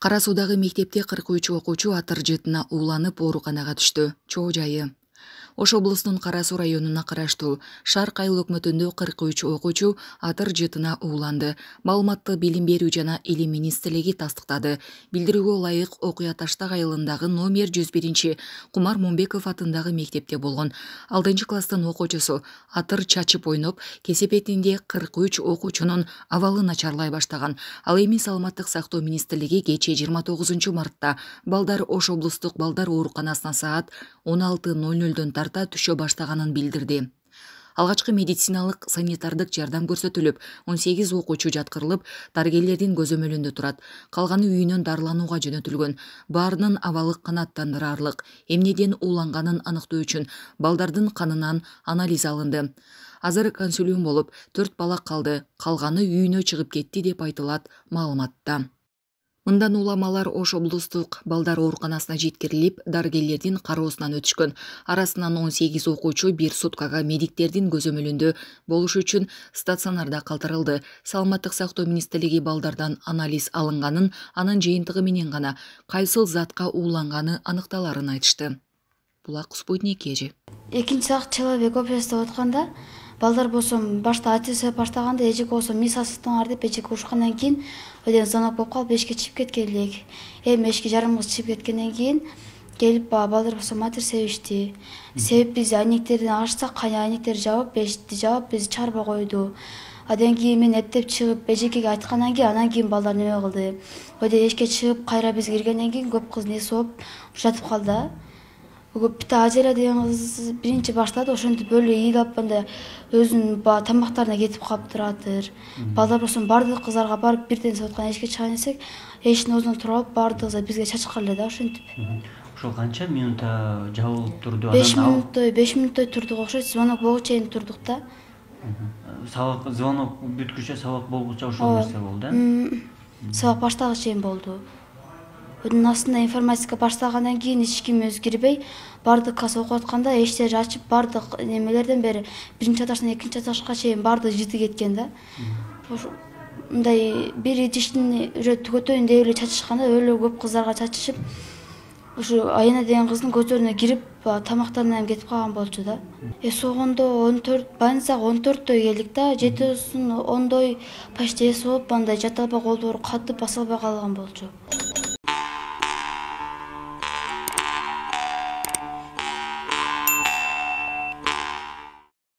Кара Суудагы мектепте 43 окуучу атыр жытына ууланып ооруканага түштү. Чоо жайы. Ош облусунун Кара Суу районуна караштуу Шарк айыл өкмөтүндө 43 окуучу атыр жытына ууланды. Маалыматтык билим берүү жана илим министрлиги тастыктады. Билдирүүгө ылайык окуя Таштак айылындагы номер 101 Кумар Момбеков атындагы мектепте болгон. 6 класстын окуучусу атыр чачып ойноп, кесепетинде 43 окуучунун абалы начарлай баштаган. Ал эми Саламаттык сактоо министрлиги кечээ 29 мартта балдар Ош облустук балдар ооруканасына саат 16:00 тарта түшө баштаганын билдирди. Алгачкы медициналык санитардык жардам көрсөтүлүп, 18 окуучу жаткырылып, дарыгерлердин көзөмөлүндө турат. Калганы үйүнөн дарыланууга жөнөтүлгөн. Баарынын абалы канааттандырарлык. Эмнеден ууланганын аныктоо үчүн балдардын канынан анализ алынды. Азыр консилиум болуп, 4 бала калды. Калганы үйүнө чыгып кетти деп айтылат маалыматта. Мындан уламалар Ош облустук балдар ооруканасына жеткирилип, дарыгерлердин кароосунан өтүшкөн. Арасынан 18 окуучу 1 суткага медиктердин көзөмөлүндө болуш үчүн стационарда калтырылды. Саламаттык сактоо министрлиги балдардан анализ алынганын, анын жыйынтыгы менен гана кайсыл затка ууланганы аныкталарын айтышты. Булак Спутник эже. 2 человек общество өткөндө балдар болсо башта атысы баштаганда эжек болсо мис астыңар деп эжек урушкандан кийин өдөн звонок болуп калып эшикке чыгып кеткен элек. Эми эшикке жарымыбыз чыгып кеткенден кийин келип балдар болсо матер себишти. Себип биз айнектерден ачсак, айнектер жабып, эшикти жабып, биз чыгарбай койду. Адан кийин мен эптеп чыгып эжекеге айткандан кийин анан кийин балдар неме кылды. Өдө эшикке чыгып кайра биз киргенден кийин көп кыз неси болуп жатып калды. Бүт Ажера деген кыз биринчи баштады, ошентип өлө ыйлап анда өзүнүн тамактарына кетип калып туратыр. Балдар болсо бардык кыздарга барып бирден соткан эшикке чыган эсек, эшиктин өзүнөн туруп алып бардыгы бизге чачкан эле да ошентип. Ошол канча минутта жабылып турду? 5 мүнөтдөй турдук окшойт, звонок болгучу чейин турдук да. Сабак звонок бүткүчө сабак болгучу ошол нерсе болду, да? Сабак баштагыч чейин болду. Өдүн астында информатика баштагандан кийин эч ким өзү кирбей, бардык класс окуп атканда эшиктерди ачып, бардык немелерден бери 1-этаждан 2-этажга чейин бардык жыты кеткен да. Мындай бир идиштин уже түгөтөйүн деп эле чачышканда өлө көп кыздарга чачышып, ушу Айна деген кыздын көзүнө кирип, тамактарынан кетип калган болчу да. Согондо 14, байнасак 14дөй келдик да, 7-10дой почти болуп, андай жата албай колдору катып баса албай калган болчу.